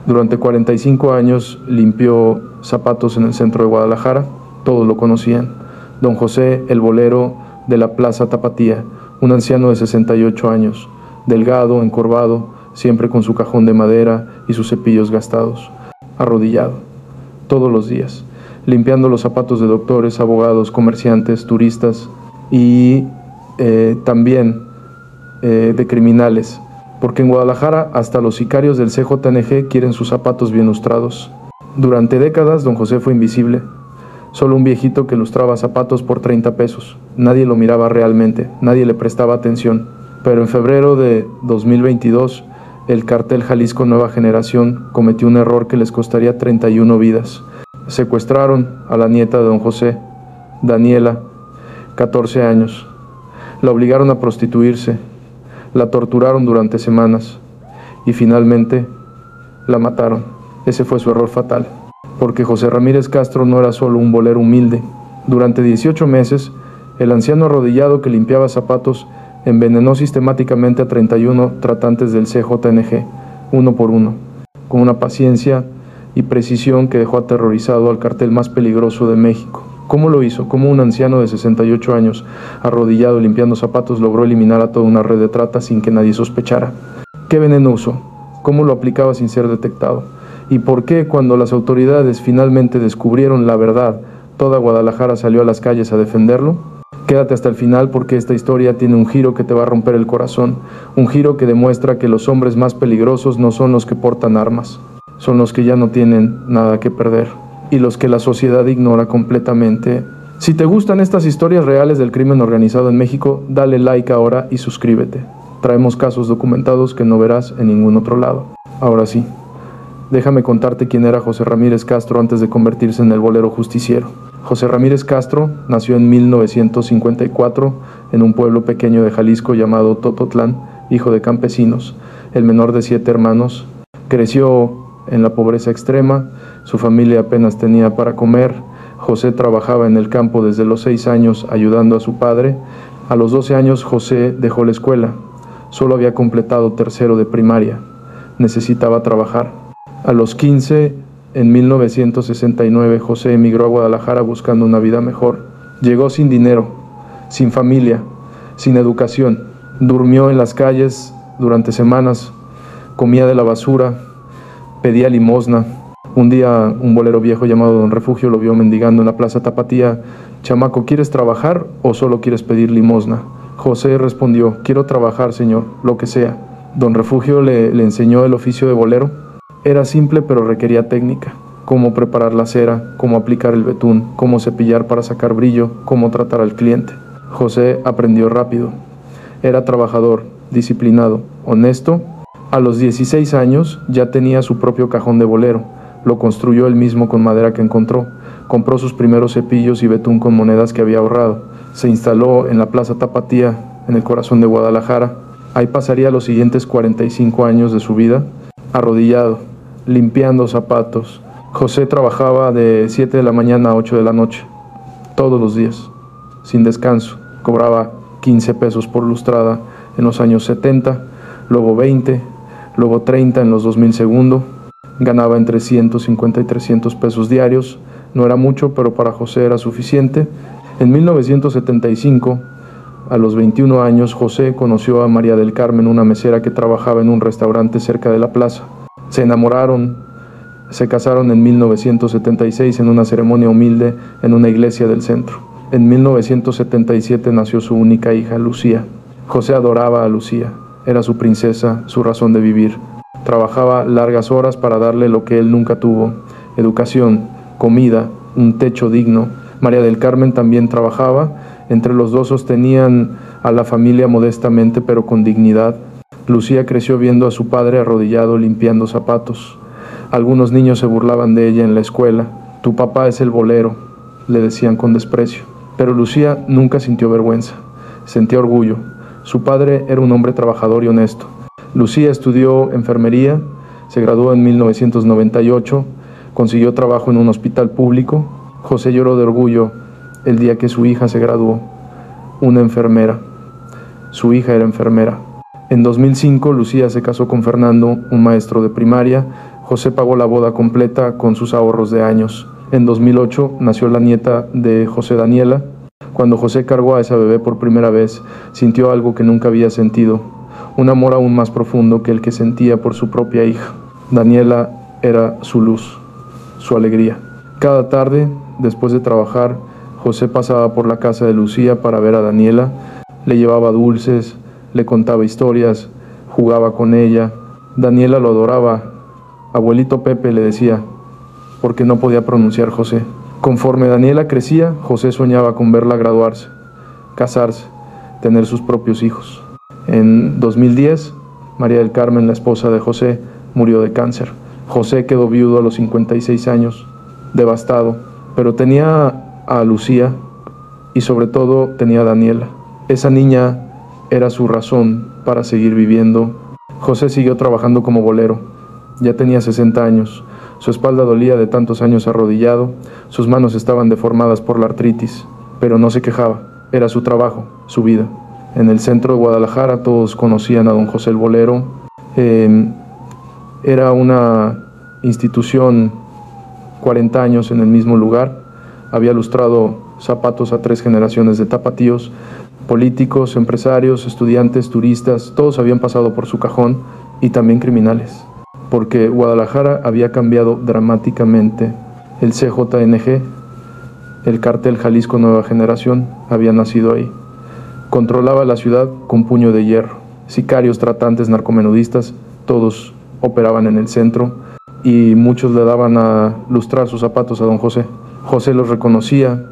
Durante 45 años limpió zapatos en el centro de Guadalajara. Todos lo conocían. Don José, el bolero de la Plaza Tapatía, un anciano de 68 años, delgado, encorvado, siempre con su cajón de madera y sus cepillos gastados, arrodillado, todos los días, limpiando los zapatos de doctores, abogados, comerciantes, turistas y también de criminales, porque en Guadalajara hasta los sicarios del CJNG quieren sus zapatos bien lustrados. Durante décadas don José fue invisible, solo un viejito que lustraba zapatos por 30 pesos. Nadie lo miraba realmente, nadie le prestaba atención. Pero en febrero de 2022, el cartel Jalisco Nueva Generación cometió un error que les costaría 31 vidas. Secuestraron a la nieta de don José, Daniela, 14 años. La obligaron a prostituirse, la torturaron durante semanas y finalmente la mataron. Ese fue su error fatal, porque José Ramírez Castro no era solo un bolero humilde. Durante 18 meses, el anciano arrodillado que limpiaba zapatos envenenó sistemáticamente a 31 tratantes del CJNG, uno por uno, con una paciencia y precisión que dejó aterrorizado al cartel más peligroso de México. ¿Cómo lo hizo? ¿Cómo un anciano de 68 años, arrodillado limpiando zapatos, logró eliminar a toda una red de trata sin que nadie sospechara? ¿Qué veneno usó? ¿Cómo lo aplicaba sin ser detectado? ¿Y por qué cuando las autoridades finalmente descubrieron la verdad, toda Guadalajara salió a las calles a defenderlo? Quédate hasta el final porque esta historia tiene un giro que te va a romper el corazón, un giro que demuestra que los hombres más peligrosos no son los que portan armas, son los que ya no tienen nada que perder y los que la sociedad ignora completamente. Si te gustan estas historias reales del crimen organizado en México, dale like ahora y suscríbete. Traemos casos documentados que no verás en ningún otro lado. Ahora sí, déjame contarte quién era José Ramírez Castro antes de convertirse en el bolero justiciero. José Ramírez Castro nació en 1954 en un pueblo pequeño de Jalisco llamado Tototlán, hijo de campesinos, el menor de 7 hermanos. Creció en la pobreza extrema, su familia apenas tenía para comer. José trabajaba en el campo desde los 6 años ayudando a su padre. A los 12 años José dejó la escuela, solo había completado tercero de primaria, necesitaba trabajar. A los 15, en 1969, José emigró a Guadalajara buscando una vida mejor. Llegó sin dinero, sin familia, sin educación. Durmió en las calles durante semanas, comía de la basura, pedía limosna. Un día un bolero viejo llamado Don Refugio lo vio mendigando en la Plaza Tapatía. «Chamaco, ¿quieres trabajar o solo quieres pedir limosna?» José respondió: «Quiero trabajar, señor, lo que sea». Don Refugio le enseñó el oficio de bolero. Era simple pero requería técnica, cómo preparar la cera, cómo aplicar el betún, cómo cepillar para sacar brillo, cómo tratar al cliente. José aprendió rápido. Era trabajador, disciplinado, honesto. A los 16 años ya tenía su propio cajón de bolero. Lo construyó él mismo con madera que encontró. Compró sus primeros cepillos y betún con monedas que había ahorrado. Se instaló en la Plaza Tapatía, en el corazón de Guadalajara. Ahí pasaría los siguientes 45 años de su vida, arrodillado, limpiando zapatos. José trabajaba de 7 de la mañana a 8 de la noche, todos los días, sin descanso. Cobraba 15 pesos por lustrada en los años 70, luego 20, luego 30 en los 2000 segundo. Ganaba entre 150 y 300 pesos diarios. No era mucho, pero para José era suficiente. En 1975, a los 21 años, José conoció a María del Carmen, una mesera que trabajaba en un restaurante cerca de la plaza. Se enamoraron, se casaron en 1976 en una ceremonia humilde en una iglesia del centro. En 1977 nació su única hija, Lucía. José adoraba a Lucía, era su princesa, su razón de vivir. Trabajaba largas horas para darle lo que él nunca tuvo: educación, comida, un techo digno. María del Carmen también trabajaba. Entre los dos sostenían a la familia modestamente pero con dignidad. Lucía creció viendo a su padre arrodillado limpiando zapatos. Algunos niños se burlaban de ella en la escuela. «Tu papá es el bolero», le decían con desprecio. Pero Lucía nunca sintió vergüenza, sentía orgullo. Su padre era un hombre trabajador y honesto. Lucía estudió enfermería, se graduó en 1998, consiguió trabajo en un hospital público. José lloró de orgullo el día que su hija se graduó, una enfermera. Su hija era enfermera. En 2005, Lucía se casó con Fernando, un maestro de primaria. José pagó la boda completa con sus ahorros de años. En 2008 nació la nieta de José, Daniela. Cuando José cargó a esa bebé por primera vez, sintió algo que nunca había sentido, un amor aún más profundo que el que sentía por su propia hija. Daniela era su luz, su alegría. Cada tarde, después de trabajar, José pasaba por la casa de Lucía para ver a Daniela, le llevaba dulces, le contaba historias, jugaba con ella. Daniela lo adoraba. Abuelito Pepe le decía, porque no podía pronunciar José. Conforme Daniela crecía, José soñaba con verla graduarse, casarse, tener sus propios hijos. En 2010, María del Carmen, la esposa de José, murió de cáncer. José quedó viudo a los 56 años, devastado, pero tenía a Lucía y sobre todo tenía a Daniela. Esa niña era su razón para seguir viviendo. José siguió trabajando como bolero. Ya tenía 60 años. Su espalda dolía de tantos años arrodillado, sus manos estaban deformadas por la artritis, pero no se quejaba. Era su trabajo, su vida. En el centro de Guadalajara todos conocían a don José el Bolero. Era una institución, 40 años en el mismo lugar. Había lustrado zapatos a 3 generaciones de tapatíos. Políticos, empresarios, estudiantes, turistas, todos habían pasado por su cajón, y también criminales, porque Guadalajara había cambiado dramáticamente. El CJNG, el Cártel Jalisco Nueva Generación, había nacido ahí. Controlaba la ciudad con puño de hierro. Sicarios, tratantes, narcomenudistas, todos operaban en el centro, y muchos le daban a lustrar sus zapatos a don José. José los reconocía,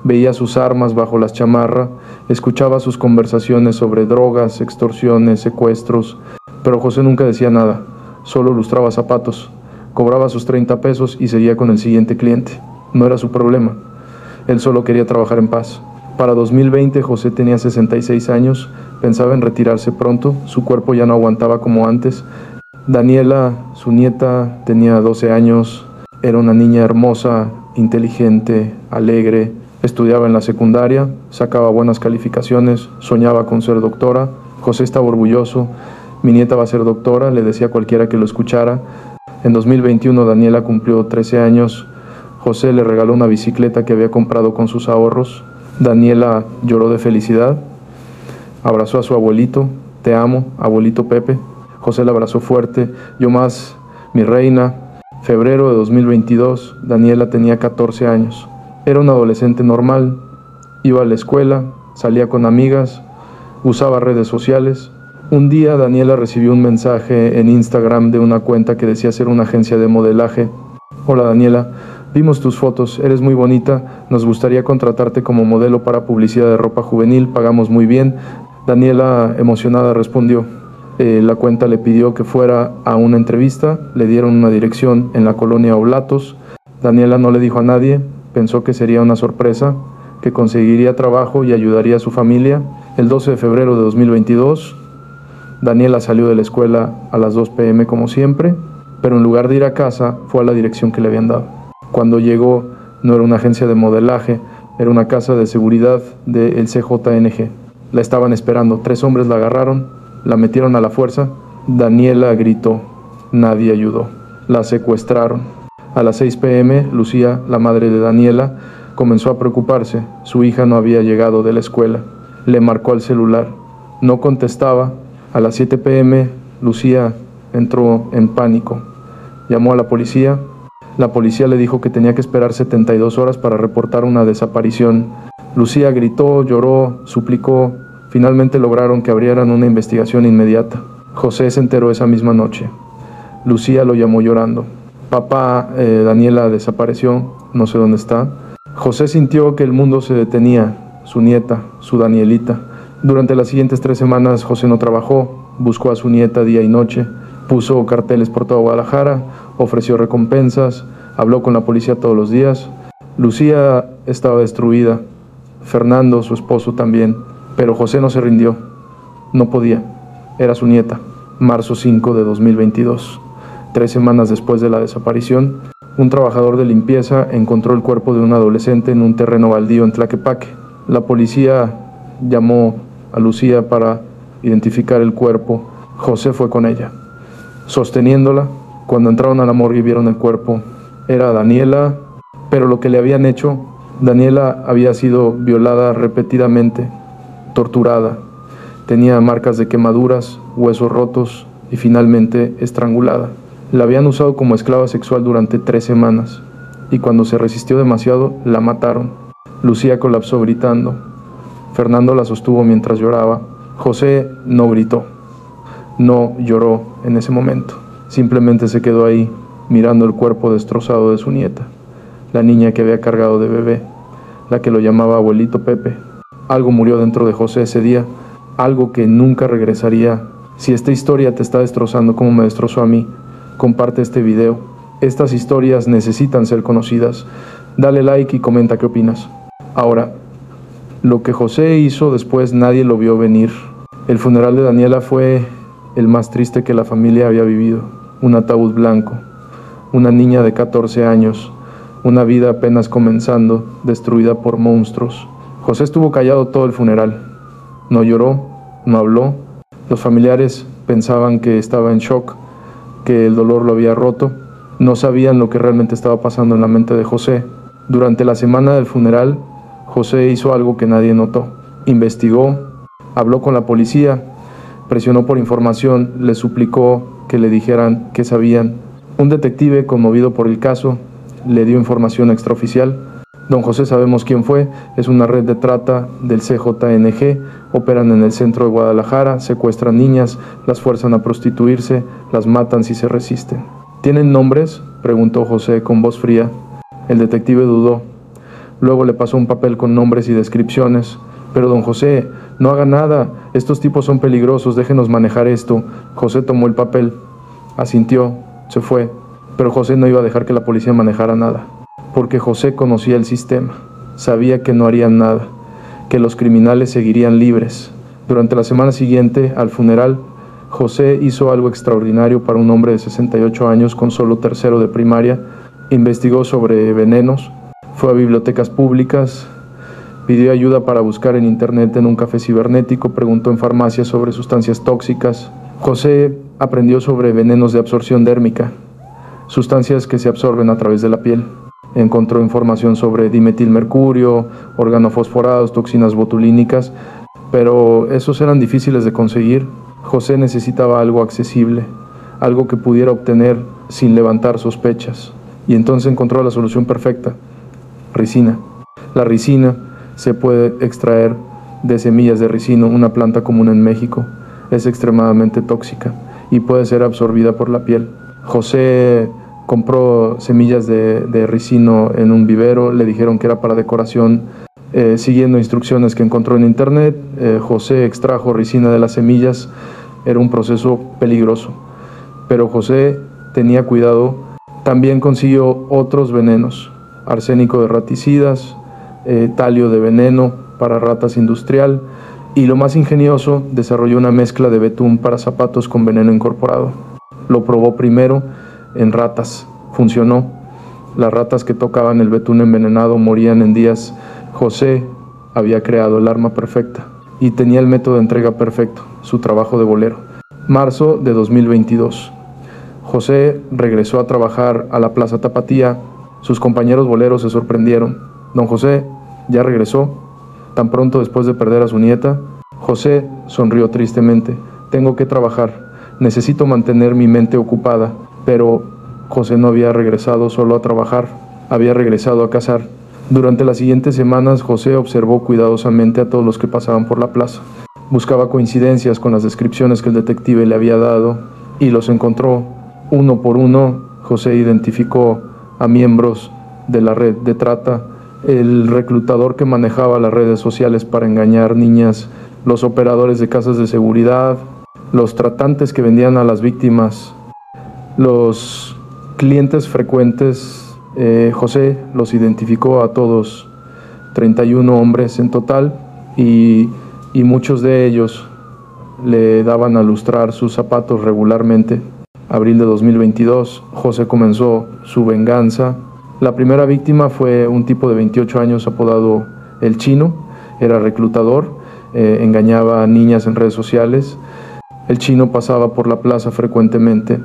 veía sus armas bajo las chamarras, escuchaba sus conversaciones sobre drogas, extorsiones, secuestros, pero José nunca decía nada, solo lustraba zapatos, cobraba sus 30 pesos y seguía con el siguiente cliente. No era su problema, él solo quería trabajar en paz. Para 2020 José tenía 66 años, pensaba en retirarse pronto, su cuerpo ya no aguantaba como antes. Daniela, su nieta, tenía 12 años, era una niña hermosa, inteligente, alegre, estudiaba en la secundaria, sacaba buenas calificaciones, soñaba con ser doctora. José estaba orgulloso, mi nieta va a ser doctora, le decía a cualquiera que lo escuchara. En 2021 Daniela cumplió 13 años, José le regaló una bicicleta que había comprado con sus ahorros. Daniela lloró de felicidad, abrazó a su abuelito, te amo, abuelito Pepe. José la abrazó fuerte, yo más, mi reina. Febrero de 2022, Daniela tenía 14 años. Era una adolescente normal, iba a la escuela, salía con amigas, usaba redes sociales. Un día Daniela recibió un mensaje en Instagram de una cuenta que decía ser una agencia de modelaje. Hola Daniela, vimos tus fotos, eres muy bonita, nos gustaría contratarte como modelo para publicidad de ropa juvenil, pagamos muy bien. Daniela, emocionada, respondió. La cuenta le pidió que fuera a una entrevista, le dieron una dirección en la colonia Oblatos. Daniela no le dijo a nadie, pensó que sería una sorpresa, que conseguiría trabajo y ayudaría a su familia. El 12 de febrero de 2022, Daniela salió de la escuela a las 2 p.m. como siempre, pero en lugar de ir a casa, fue a la dirección que le habían dado. Cuando llegó, no era una agencia de modelaje, era una casa de seguridad del CJNG. La estaban esperando, 3 hombres la agarraron, la metieron a la fuerza. Daniela gritó, nadie ayudó. La secuestraron. A las 6 p.m., Lucía, la madre de Daniela, comenzó a preocuparse. Su hija no había llegado de la escuela. Le marcó al celular. No contestaba. A las 7 p.m., Lucía entró en pánico. Llamó a la policía. La policía le dijo que tenía que esperar 72 horas para reportar una desaparición. Lucía gritó, lloró, suplicó. Finalmente lograron que abrieran una investigación inmediata. José se enteró esa misma noche. Lucía lo llamó llorando. Papá, Daniela desapareció, no sé dónde está. José sintió que el mundo se detenía, su nieta, su Danielita. Durante las siguientes 3 semanas José no trabajó, buscó a su nieta día y noche, puso carteles por toda Guadalajara, ofreció recompensas, habló con la policía todos los días. Lucía estaba destruida, Fernando, su esposo, también. Pero José no se rindió, no podía, era su nieta. Marzo 5 de 2022, 3 semanas después de la desaparición, un trabajador de limpieza encontró el cuerpo de un adolescente en un terreno baldío en Tlaquepaque. La policía llamó a Lucía para identificar el cuerpo. José fue con ella. Sosteniéndola, Cuando entraron a la morgue y vieron el cuerpo, era Daniela, pero lo que le habían hecho, Daniela había sido violada repetidamente, torturada, tenía marcas de quemaduras, huesos rotos y finalmente estrangulada. La habían usado como esclava sexual durante 3 semanas y cuando se resistió demasiado, la mataron. Lucía colapsó gritando. Fernando la sostuvo mientras lloraba. José no gritó, no lloró en ese momento. Simplemente se quedó ahí, mirando el cuerpo destrozado de su nieta, la niña que había cargado de bebé, la que lo llamaba abuelito Pepe. Algo murió dentro de José ese día, algo que nunca regresaría. Si esta historia te está destrozando como me destrozó a mí, comparte este video. Estas historias necesitan ser conocidas. Dale like y comenta qué opinas. Ahora, lo que José hizo después nadie lo vio venir. El funeral de Daniela fue el más triste que la familia había vivido. Un ataúd blanco, una niña de 14 años, una vida apenas comenzando, destruida por monstruos. José estuvo callado todo el funeral. No lloró, no habló. Los familiares pensaban que estaba en shock, que el dolor lo había roto. No sabían lo que realmente estaba pasando en la mente de José. Durante la semana del funeral, José hizo algo que nadie notó. Investigó, habló con la policía, presionó por información, le suplicó que le dijeran qué sabían. Un detective, conmovido por el caso, le dio información extraoficial. Don José sabemos quién fue, es una red de trata del CJNG, operan en el centro de Guadalajara, secuestran niñas, las fuerzan a prostituirse, las matan si se resisten. ¿Tienen nombres?, preguntó José con voz fría. El detective dudó. Luego le pasó un papel con nombres y descripciones. Pero don José, no haga nada, estos tipos son peligrosos, déjenos manejar esto. José tomó el papel, asintió, se fue. Pero José no iba a dejar que la policía manejara nada, porque José conocía el sistema, sabía que no harían nada, que los criminales seguirían libres. Durante la semana siguiente, al funeral, José hizo algo extraordinario para un hombre de 68 años con solo tercero de primaria. Investigó sobre venenos, fue a bibliotecas públicas, pidió ayuda para buscar en internet en un café cibernético, preguntó en farmacias sobre sustancias tóxicas. José aprendió sobre venenos de absorción dérmica, sustancias que se absorben a través de la piel. Encontró información sobre dimetilmercurio, organofosforados, toxinas botulínicas, pero esos eran difíciles de conseguir. José necesitaba algo accesible, algo que pudiera obtener sin levantar sospechas. Y entonces encontró la solución perfecta: ricina. La ricina se puede extraer de semillas de ricino, una planta común en México. Es extremadamente tóxica y puede ser absorbida por la piel. José compró semillas de ricino en un vivero, le dijeron que era para decoración. Siguiendo instrucciones que encontró en internet, José extrajo ricina de las semillas. Era un proceso peligroso, pero José tenía cuidado. También consiguió otros venenos: arsénico de raticidas, talio de veneno para ratas industrial, y lo más ingenioso, desarrolló una mezcla de betún para zapatos con veneno incorporado. Lo probó primero en ratas, funcionó. Las ratas que tocaban el betún envenenado morían en días. José había creado el arma perfecta y tenía el método de entrega perfecto, su trabajo de bolero. Marzo de 2022. José regresó a trabajar a la Plaza Tapatía. Sus compañeros boleros se sorprendieron. Don José ya regresó, tan pronto después de perder a su nieta. José sonrió tristemente. Tengo que trabajar, necesito mantener mi mente ocupada. Pero José no había regresado solo a trabajar, había regresado a cazar. Durante las siguientes semanas, José observó cuidadosamente a todos los que pasaban por la plaza. Buscaba coincidencias con las descripciones que el detective le había dado y los encontró. Uno por uno, José identificó a miembros de la red de trata, el reclutador que manejaba las redes sociales para engañar niñas, los operadores de casas de seguridad, los tratantes que vendían a las víctimas, los clientes frecuentes. José los identificó a todos, 31 hombres en total, y muchos de ellos le daban a lustrar sus zapatos regularmente. Abril de 2022, José comenzó su venganza. La primera víctima fue un tipo de 28 años apodado El Chino. Era reclutador, engañaba a niñas en redes sociales. El Chino pasaba por la plaza frecuentemente.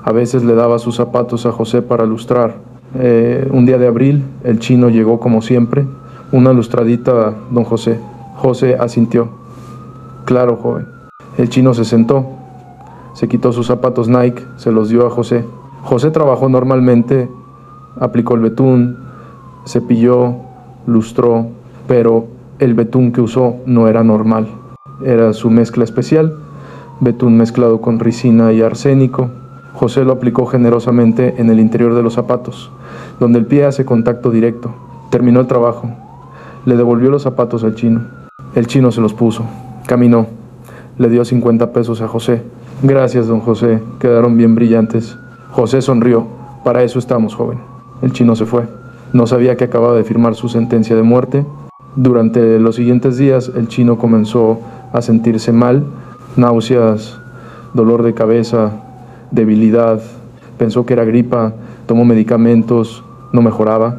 A veces le daba sus zapatos a José para lustrar. Un día de abril, el chino llegó como siempre. Una lustradita, don José. José asintió. Claro, joven. El chino se sentó. Se quitó sus zapatos Nike, se los dio a José. José trabajó normalmente, aplicó el betún, cepilló, lustró, pero el betún que usó no era normal. Era su mezcla especial, betún mezclado con ricina y arsénico. José lo aplicó generosamente en el interior de los zapatos, donde el pie hace contacto directo. Terminó el trabajo. Le devolvió los zapatos al chino. El chino se los puso. Caminó. Le dio 50 pesos a José. Gracias, don José. Quedaron bien brillantes. José sonrió. Para eso estamos, joven. El chino se fue. No sabía que acababa de firmar su sentencia de muerte. Durante los siguientes días, el chino comenzó a sentirse mal. Náuseas, dolor de cabeza, debilidad. Pensó que era gripa. Tomó medicamentos. No mejoraba.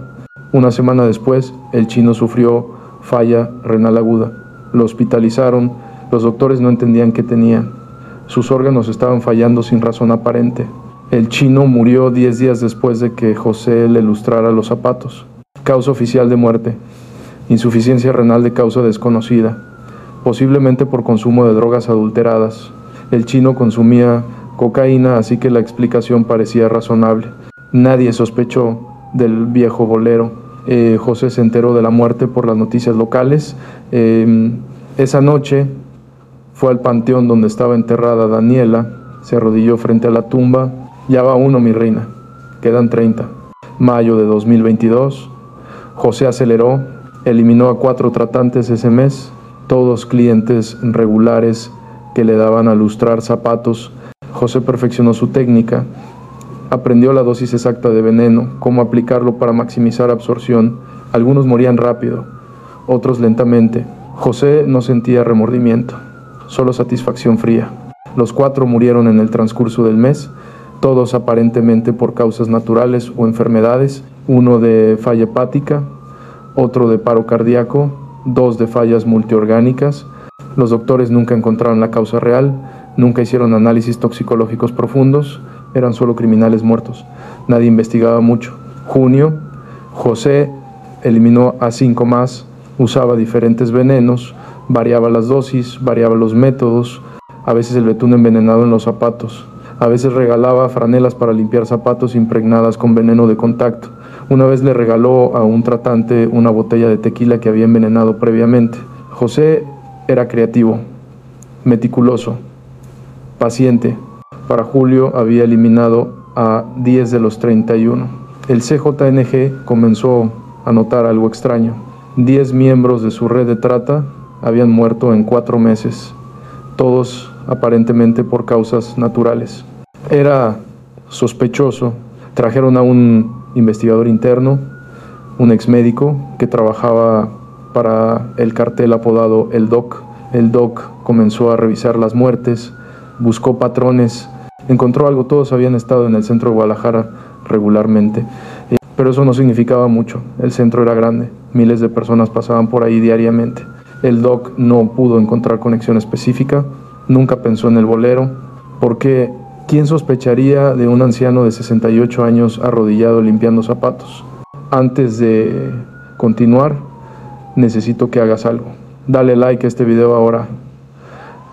Una semana después, el chino sufrió falla renal aguda. Lo hospitalizaron. Los doctores no entendían qué tenía. Sus órganos estaban fallando sin razón aparente. El chino murió 10 días después de que José le lustrara los zapatos. Causa oficial de muerte: insuficiencia renal de causa desconocida, posiblemente por consumo de drogas adulteradas. El chino consumía cocaína, así que la explicación parecía razonable. Nadie sospechó del viejo bolero. José se enteró de la muerte por las noticias locales. Esa noche fue al panteón donde estaba enterrada Daniela, se arrodilló frente a la tumba. Ya va uno, mi reina, quedan 30. Mayo de 2022, José aceleró, eliminó a 4 tratantes ese mes, todos clientes regulares que le daban a lustrar zapatos. José perfeccionó su técnica, aprendió la dosis exacta de veneno, cómo aplicarlo para maximizar absorción. Algunos morían rápido, otros lentamente. José no sentía remordimiento, solo satisfacción fría. Los 4 murieron en el transcurso del mes, todos aparentemente por causas naturales o enfermedades, uno de falla hepática, otro de paro cardíaco, 2 de fallas multiorgánicas. Los doctores nunca encontraron la causa real, nunca hicieron análisis toxicológicos profundos, eran solo criminales muertos. Nadie investigaba mucho. Junio, José eliminó a 5 más, usaba diferentes venenos, variaba las dosis, variaba los métodos, a veces el betún envenenado en los zapatos, a veces regalaba franelas para limpiar zapatos impregnadas con veneno de contacto. Una vez le regaló a un tratante una botella de tequila que había envenenado previamente. José era creativo, meticuloso, paciente. Para julio había eliminado a 10 de los 31. El CJNG comenzó a notar algo extraño. 10 miembros de su red de trata habían muerto en 4 meses, todos aparentemente por causas naturales. Era sospechoso. Trajeron a un investigador interno, un exmédico que trabajaba para el cartel apodado El Doc. El Doc comenzó a revisar las muertes, buscó patrones, encontró algo. Todos habían estado en el centro de Guadalajara regularmente, pero eso no significaba mucho. El centro era grande, miles de personas pasaban por ahí diariamente. El Doc no pudo encontrar conexión específica, nunca pensó en el bolero, porque ¿quién sospecharía de un anciano de 68 años arrodillado limpiando zapatos? Antes de continuar, necesito que hagas algo. Dale like a este video ahora,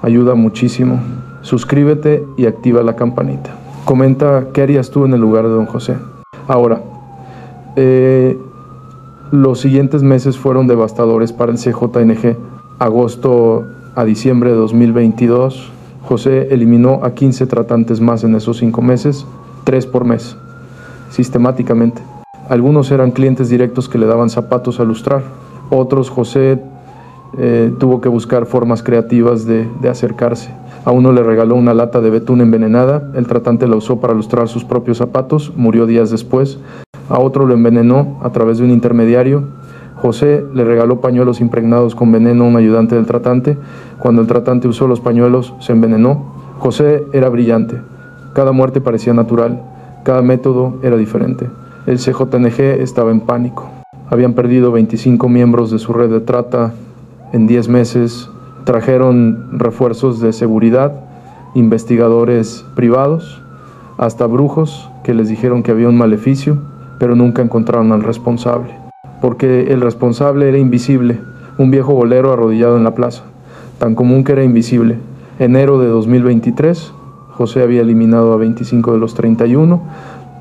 ayuda muchísimo. Suscríbete y activa la campanita. Comenta qué harías tú en el lugar de don José. Ahora, los siguientes meses fueron devastadores para el CJNG. Agosto a diciembre de 2022, José eliminó a 15 tratantes más en esos 5 meses, 3 por mes, sistemáticamente. Algunos eran clientes directos que le daban zapatos a lustrar. Otros, José tuvo que buscar formas creativas de acercarse. A uno le regaló una lata de betún envenenada, el tratante la usó para lustrar sus propios zapatos, murió días después. A otro lo envenenó a través de un intermediario. José le regaló pañuelos impregnados con veneno a un ayudante del tratante. Cuando el tratante usó los pañuelos, se envenenó. José era brillante. Cada muerte parecía natural. Cada método era diferente. El CJNG estaba en pánico. Habían perdido 25 miembros de su red de trata en 10 meses. Trajeron refuerzos de seguridad, investigadores privados. hasta brujos que les dijeron que había un maleficio, pero nunca encontraron al responsable, porque el responsable era invisible, un viejo bolero arrodillado en la plaza, tan común que era invisible. Enero de 2023, José había eliminado a 25 de los 31,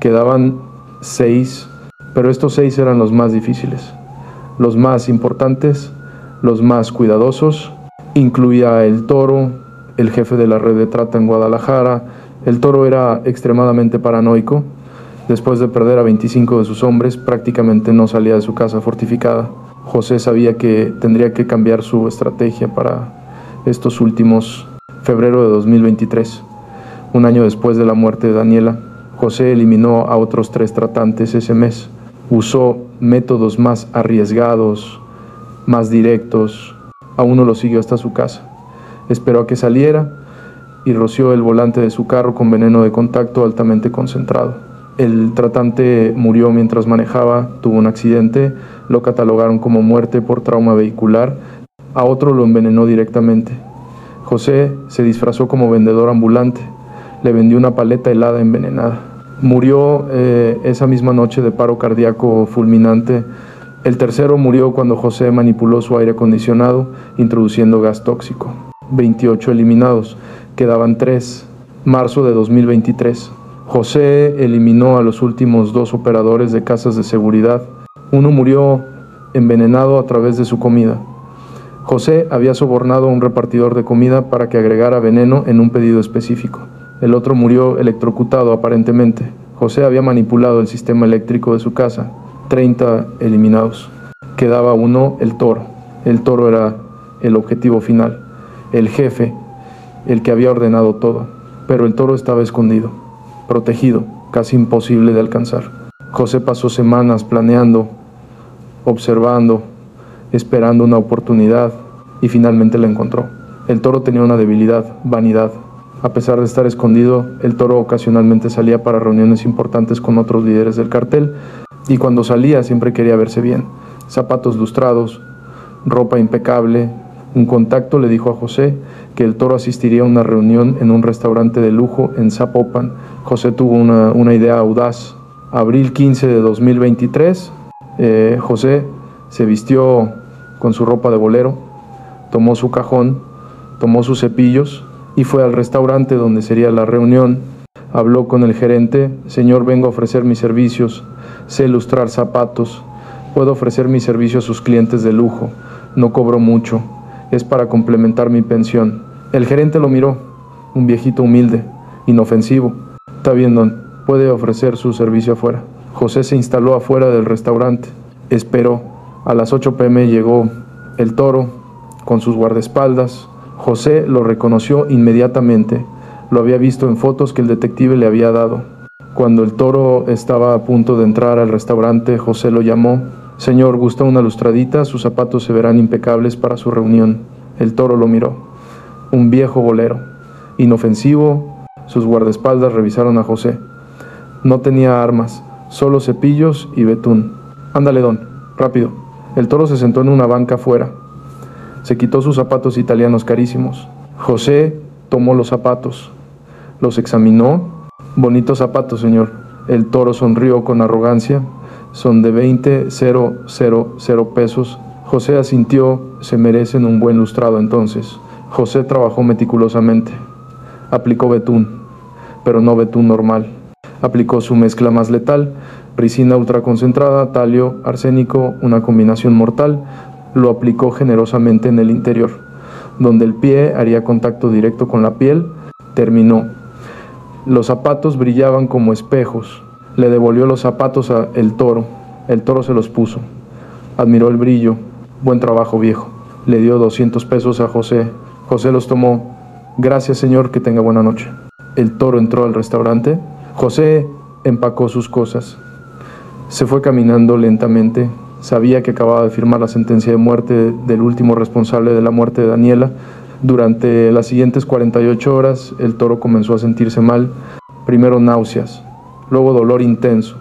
quedaban 6, pero estos 6 eran los más difíciles, los más importantes, los más cuidadosos. Incluía el Toro, el jefe de la red de trata en Guadalajara. El Toro era extremadamente paranoico. Después de perder a 25 de sus hombres, prácticamente no salía de su casa fortificada. José sabía que tendría que cambiar su estrategia para estos últimos. Febrero de 2023, un año después de la muerte de Daniela, José eliminó a otros 3 tratantes ese mes. Usó métodos más arriesgados, más directos. A uno lo siguió hasta su casa. Esperó a que saliera y roció el volante de su carro con veneno de contacto altamente concentrado. El tratante murió mientras manejaba, tuvo un accidente, lo catalogaron como muerte por trauma vehicular. A otro lo envenenó directamente. José se disfrazó como vendedor ambulante, le vendió una paleta helada envenenada. Murió esa misma noche de paro cardíaco fulminante. El tercero murió cuando José manipuló su aire acondicionado, introduciendo gas tóxico. 28 eliminados, quedaban 3. Marzo de 2023. José eliminó a los últimos 2 operadores de casas de seguridad. Uno murió envenenado a través de su comida. José había sobornado a un repartidor de comida para que agregara veneno en un pedido específico. El otro murió electrocutado aparentemente. José había manipulado el sistema eléctrico de su casa. 30 eliminados. Quedaba uno, el Toro. El Toro era el objetivo final, el jefe, el que había ordenado todo. Pero el Toro estaba escondido, protegido, casi imposible de alcanzar. José pasó semanas planeando, observando, esperando una oportunidad, y finalmente la encontró. El Toro tenía una debilidad, vanidad. A pesar de estar escondido, el Toro ocasionalmente salía para reuniones importantes con otros líderes del cartel, y cuando salía siempre quería verse bien. Zapatos lustrados, ropa impecable. Un contacto le dijo a José que el Toro asistiría a una reunión en un restaurante de lujo en Zapopan. José tuvo una idea audaz. Abril 15 de 2023, José se vistió con su ropa de bolero, tomó su cajón, tomó sus cepillos y fue al restaurante donde sería la reunión. Habló con el gerente: señor, vengo a ofrecer mis servicios, sé lustrar zapatos, puedo ofrecer mi servicio a sus clientes de lujo, no cobro mucho, es para complementar mi pensión. El gerente lo miró, un viejito humilde, inofensivo. Está bien, don, puede ofrecer su servicio afuera. José se instaló afuera del restaurante, esperó. A las 8 p.m. llegó el Toro con sus guardaespaldas. José lo reconoció inmediatamente. Lo había visto en fotos que el detective le había dado. Cuando el Toro estaba a punto de entrar al restaurante, José lo llamó. Señor, ¿gusta una lustradita? Sus zapatos se verán impecables para su reunión. El Toro lo miró. Un viejo bolero, inofensivo. Sus guardaespaldas revisaron a José. No tenía armas, solo cepillos y betún. Ándale, don, rápido. El Toro se sentó en una banca afuera. Se quitó sus zapatos italianos carísimos. José tomó los zapatos, los examinó. Bonitos zapatos, señor. El Toro sonrió con arrogancia. Son de 20,000 pesos. José asintió. Se merecen un buen lustrado entonces. José trabajó meticulosamente. Aplicó betún, pero no betún normal. Aplicó su mezcla más letal: ricina ultraconcentrada, talio, arsénico, una combinación mortal. Lo aplicó generosamente en el interior, donde el pie haría contacto directo con la piel. Terminó. Los zapatos brillaban como espejos. Le devolvió los zapatos a el Toro. El Toro se los puso. Admiró el brillo. Buen trabajo, viejo. Le dio 200 pesos a José. José los tomó. Gracias, señor, que tenga buena noche. El Toro entró al restaurante. José empacó sus cosas. Se fue caminando lentamente. Sabía que acababa de firmar la sentencia de muerte del último responsable de la muerte de Daniela. Durante las siguientes 48 horas, el Toro comenzó a sentirse mal. Primero náuseas, luego dolor intenso,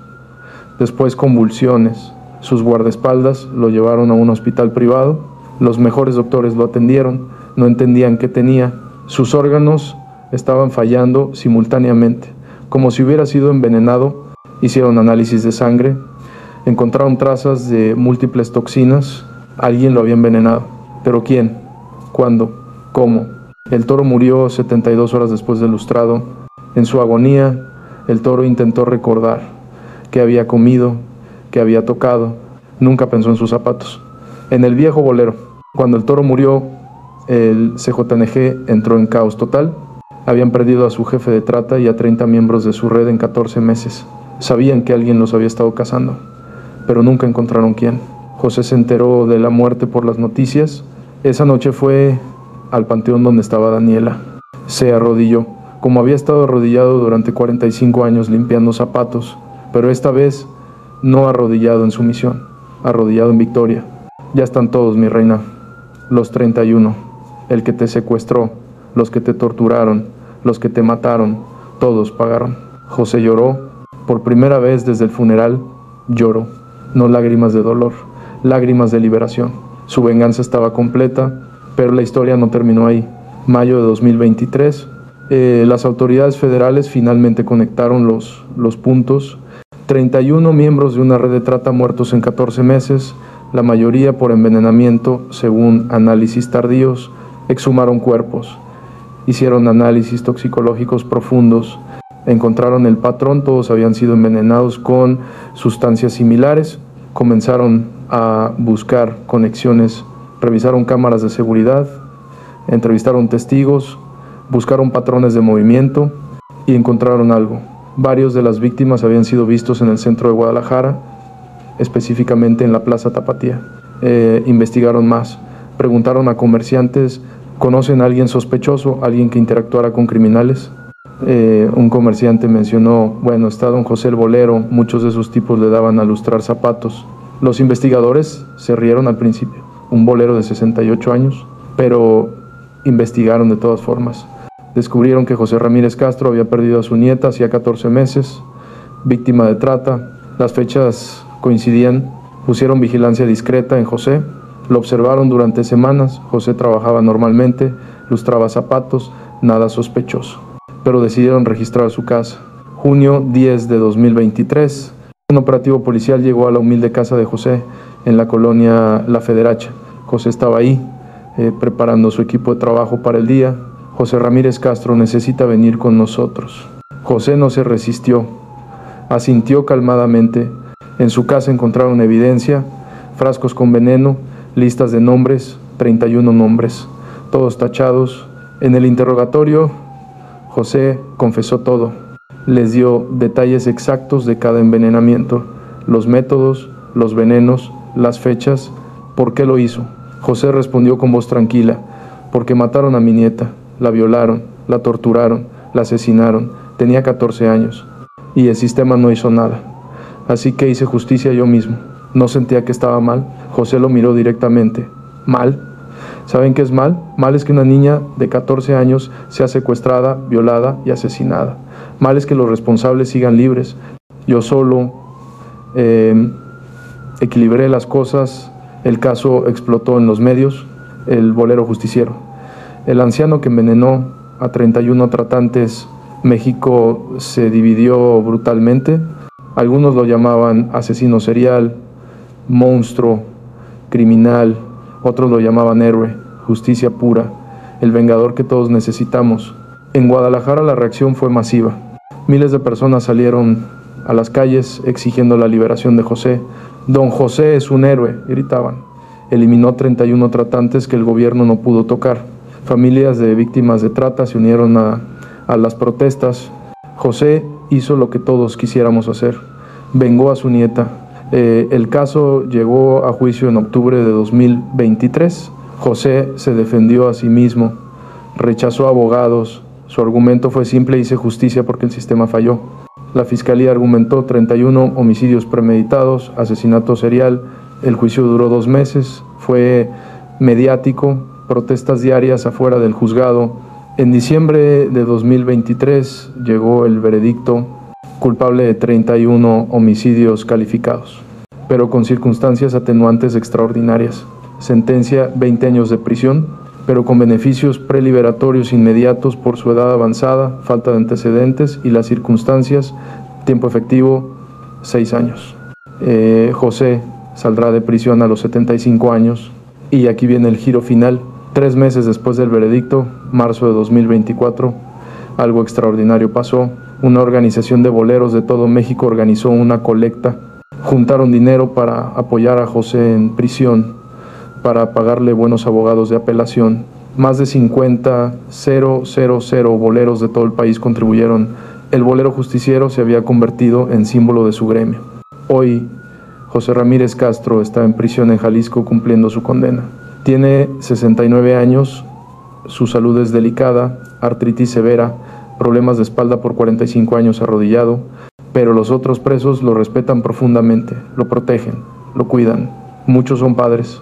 después convulsiones. Sus guardaespaldas lo llevaron a un hospital privado. Los mejores doctores lo atendieron, no entendían qué tenía. Sus órganos estaban fallando simultáneamente, como si hubiera sido envenenado. Hicieron análisis de sangre, encontraron trazas de múltiples toxinas. Alguien lo había envenenado. ¿Pero quién? ¿Cuándo? ¿Cómo? El toro murió 72 horas después del lustrado. En su agonía, el toro intentó recordar qué había comido, qué había tocado. Nunca pensó en sus zapatos. En el viejo bolero, cuando el toro murió, el CJNG entró en caos total. Habían perdido a su jefe de trata y a 30 miembros de su red en 14 meses. Sabían que alguien los había estado cazando, pero nunca encontraron quién. José se enteró de la muerte por las noticias. Esa noche fue al panteón donde estaba Daniela. Se arrodilló, como había estado arrodillado durante 45 años limpiando zapatos, pero esta vez no arrodillado en sumisión, arrodillado en victoria. Ya están todos, mi reina, los 31, el que te secuestró, los que te torturaron, los que te mataron, todos pagaron. José lloró, por primera vez desde el funeral, lloró, no lágrimas de dolor, lágrimas de liberación. Su venganza estaba completa, pero la historia no terminó ahí. Mayo de 2023, las autoridades federales finalmente conectaron los puntos. 31 miembros de una red de trata muertos en 14 meses, la mayoría por envenenamiento, según análisis tardíos. Exhumaron cuerpos, hicieron análisis toxicológicos profundos, encontraron el patrón, todos habían sido envenenados con sustancias similares. Comenzaron a buscar conexiones, revisaron cámaras de seguridad, entrevistaron testigos, buscaron patrones de movimiento y encontraron algo. Varios de las víctimas habían sido vistos en el centro de Guadalajara, específicamente en la Plaza Tapatía. Investigaron más, preguntaron a comerciantes, ¿conocen a alguien sospechoso, alguien que interactuara con criminales? Un comerciante mencionó, bueno, está don José el Bolero, muchos de esos tipos le daban a lustrar zapatos. Los investigadores se rieron al principio, un bolero de 68 años, pero investigaron de todas formas. Descubrieron que José Ramírez Castro había perdido a su nieta hacía 14 meses, víctima de trata. Las fechas coincidían, pusieron vigilancia discreta en José, lo observaron durante semanas. José trabajaba normalmente, lustraba zapatos, nada sospechoso, pero decidieron registrar su casa. Junio 10 de 2023, un operativo policial llegó a la humilde casa de José en la colonia La Federacha. José estaba ahí, preparando su equipo de trabajo para el día. José Ramírez Castro necesita venir con nosotros. José no se resistió, asintió calmadamente. En su casa encontraron evidencia, frascos con veneno, listas de nombres, 31 nombres, todos tachados. En el interrogatorio, José confesó todo. Les dio detalles exactos de cada envenenamiento, los métodos, los venenos, las fechas, por qué lo hizo. José respondió con voz tranquila: porque mataron a mi nieta, la violaron, la torturaron, la asesinaron, tenía 14 años y el sistema no hizo nada. Así que hice justicia yo mismo. No sentía que estaba mal. José lo miró directamente. ¿Mal? ¿Saben qué es mal? Mal es que una niña de 14 años sea secuestrada, violada y asesinada. Mal es que los responsables sigan libres. Yo solo equilibré las cosas. El caso explotó en los medios. El bolero justiciero. El anciano que envenenó a 31 tratantes. México se dividió brutalmente. Algunos lo llamaban asesino serial, monstruo, criminal. Otros lo llamaban héroe, justicia pura, el vengador que todos necesitamos. En Guadalajara la reacción fue masiva. Miles de personas salieron a las calles exigiendo la liberación de José. Don José es un héroe, gritaban. Eliminó 31 tratantes que el gobierno no pudo tocar. Familias de víctimas de trata se unieron a las protestas. José hizo lo que todos quisiéramos hacer. Vengó a su nieta. El caso llegó a juicio en octubre de 2023. José se defendió a sí mismo, rechazó abogados. Su argumento fue simple: hice justicia porque el sistema falló. La fiscalía argumentó 31 homicidios premeditados, asesinato serial. El juicio duró 2 meses, fue mediático, protestas diarias afuera del juzgado. En diciembre de 2023 llegó el veredicto: culpable de 31 homicidios calificados, pero con circunstancias atenuantes extraordinarias. Sentencia: 20 años de prisión, pero con beneficios preliberatorios inmediatos por su edad avanzada, falta de antecedentes y las circunstancias. Tiempo efectivo, 6 años. José saldrá de prisión a los 75 años y aquí viene el giro final. 3 meses después del veredicto, marzo de 2024, algo extraordinario pasó. Una organización de boleros de todo México organizó una colecta. Juntaron dinero para apoyar a José en prisión, para pagarle buenos abogados de apelación. Más de 50,000 boleros de todo el país contribuyeron. El bolero justiciero se había convertido en símbolo de su gremio. Hoy, José Ramírez Castro está en prisión en Jalisco cumpliendo su condena. Tiene 69 años, su salud es delicada, artritis severa, problemas de espalda por 45 años arrodillado, pero los otros presos lo respetan profundamente, lo protegen, lo cuidan. Muchos son padres,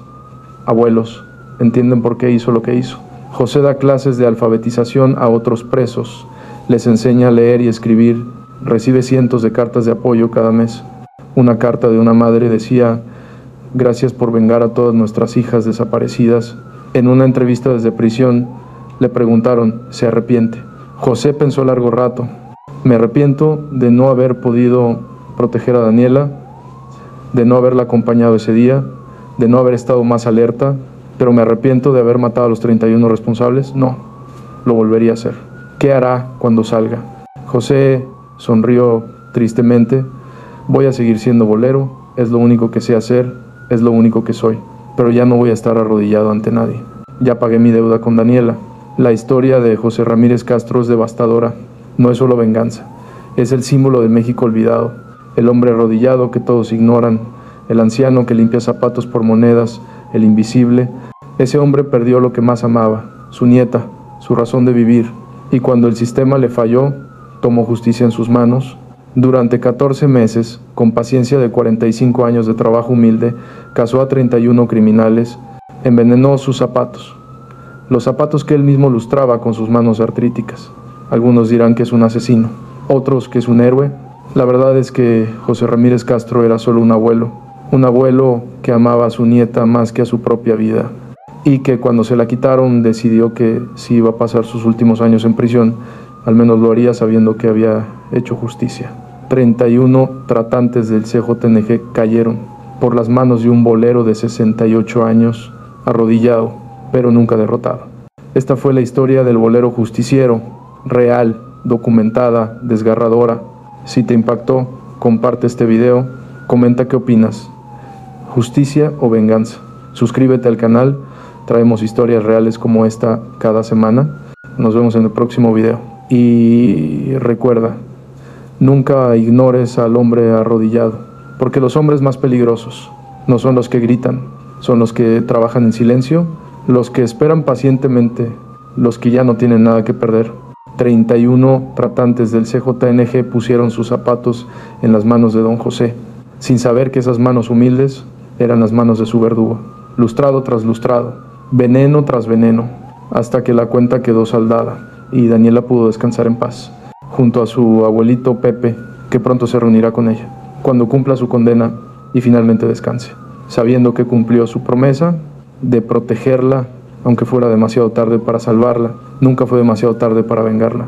abuelos, entienden por qué hizo lo que hizo. José da clases de alfabetización a otros presos, les enseña a leer y escribir, recibe cientos de cartas de apoyo cada mes. Una carta de una madre decía: gracias por vengar a todas nuestras hijas desaparecidas. En una entrevista desde prisión le preguntaron, ¿se arrepiente? José pensó largo rato. Me arrepiento de no haber podido proteger a Daniela, de no haberla acompañado ese día, de no haber estado más alerta, pero me arrepiento de haber matado a los 31 responsables. No, lo volvería a hacer. ¿Qué hará cuando salga? José sonrió tristemente. Voy a seguir siendo bolero, es lo único que sé hacer, es lo único que soy, pero ya no voy a estar arrodillado ante nadie. Ya pagué mi deuda con Daniela. La historia de José Ramírez Castro es devastadora. No es solo venganza, es el símbolo de México olvidado, el hombre arrodillado que todos ignoran, el anciano que limpia zapatos por monedas, el invisible. Ese hombre perdió lo que más amaba, su nieta, su razón de vivir, y cuando el sistema le falló, tomó justicia en sus manos. Durante 14 meses, con paciencia de 45 años de trabajo humilde, casó a 31 criminales, envenenó sus zapatos, los zapatos que él mismo lustraba con sus manos artríticas. Algunos dirán que es un asesino, otros que es un héroe. La verdad es que José Ramírez Castro era solo un abuelo que amaba a su nieta más que a su propia vida, y que cuando se la quitaron decidió que si iba a pasar sus últimos años en prisión, al menos lo haría sabiendo que había hecho justicia. 31 tratantes del CJNG cayeron por las manos de un bolero de 68 años, arrodillado, pero nunca derrotado. Esta fue la historia del bolero justiciero, real, documentada, desgarradora. Si te impactó, comparte este video, comenta qué opinas. ¿Justicia o venganza? Suscríbete al canal, traemos historias reales como esta cada semana. Nos vemos en el próximo video. Y recuerda, nunca ignores al hombre arrodillado, porque los hombres más peligrosos no son los que gritan, son los que trabajan en silencio, los que esperan pacientemente, los que ya no tienen nada que perder. 31 tratantes del CJNG pusieron sus zapatos en las manos de don José, sin saber que esas manos humildes eran las manos de su verdugo. Lustrado tras lustrado, veneno tras veneno, hasta que la cuenta quedó saldada y Daniela pudo descansar en paz, junto a su abuelito Pepe, que pronto se reunirá con ella, cuando cumpla su condena y finalmente descanse, sabiendo que cumplió su promesa de protegerla, aunque fuera demasiado tarde para salvarla. Nunca fue demasiado tarde para vengarla.